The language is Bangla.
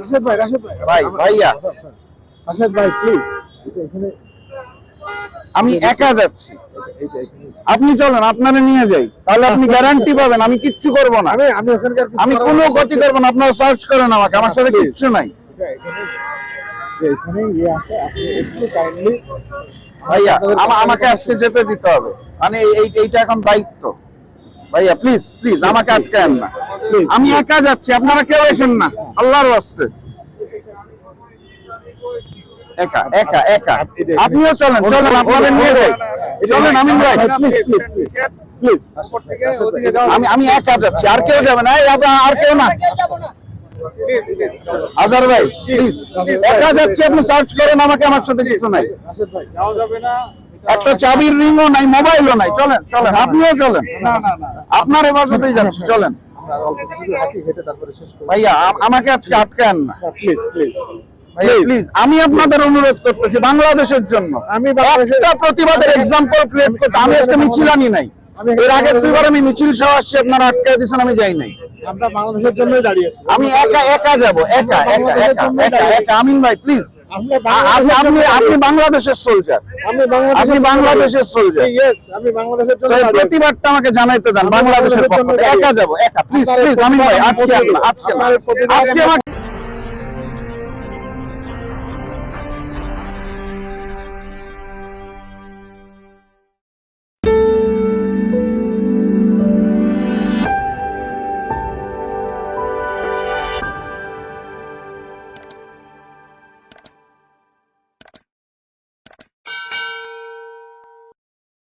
রাশেদ ভাই ভাই ভাইয়া রাশেদ ভাই প্লিজ এটা এখানে আমি একা যাচ্ছি, এটা এখানে আপনি চলেন আপনারা নিয়ে যাই, তাহলে আপনি গ্যারান্টি পাবেন আমি কিচ্ছু করব না। আমি ওখানকার আমি কোনো ক্ষতি করবো না, আপনারা সার্চ করেন আমাকে, আমার সাথে কিচ্ছু নাই। এটা এখানে ইয়ে আছে, আপনি একটু কাইন্ডলি ভাইয়া আমাকে আজকে যেতে দিতে হবে, মানে এইটা এখন দায়িত্ব। ভাইয়া প্লিজ প্লিজ আমাকে আটকায়েন না, আমি একা যাচ্ছি, আপনারা কেউ এসেন না আল্লাহর ওয়াস্তে। একা একা একা আপনিও চলেন, চলেন আপনারা নিয়ে যাই, চলেন আমিন ভাই প্লিজ প্লিজ প্লিজ প্লিজ আমি একা যাচ্ছি, আর কেউ যাবে না, এই আর কেউ না। আজহার ভাই প্লিজ, একা যাচ্ছি, আপনি সার্চ করেন আমাকে, আমার সাথে কিছু নাই। রাশেদ ভাই একটা চাবির রিংও নাই, মোবাইলও নাই, চলেন চলেন আপনিও চলেন, আপনার হেফাজতেই যাচ্ছি, চলেন। আমরা অল্প কিছু হাঁটি হেঁটে তারপরে শেষ করব। ভাইয়া আমাকে আজকে আটকায়েন না প্লিজ প্লিজ ভাইয়া, প্লিজ আমি আপনাদের অনুরোধ করতেছি বাংলাদেশের জন্য, আমি বাংলাদেশের একটা প্রতিবাদের এক্সাম্পল ক্রিয়েট করতে। আমি আজকে মিছিল আনি নাই, এর আগে দুইবার আমি মিছিল সহ আসছি, আপনারা আটকায় দিয়েছেন, আমি যাই নাই। আমরা বাংলাদেশের জন্যই দাঁড়িয়েছি। আমি একা একা যাব, একা একা একা একা একা আমিন ভাই প্লিজ, আপনি বাংলাদেশের সোলজার, আপনি বাংলাদেশের সোলজার, ইয়েস আমি বাংলাদেশের জন্য সেই প্রতিবাদটা আমাকে জানাইতে দেন বাংলাদেশের পক্ষ থেকে। একা যাব, একা প্লিজ প্লিজ আমিন ভাই, আজকে আমাকে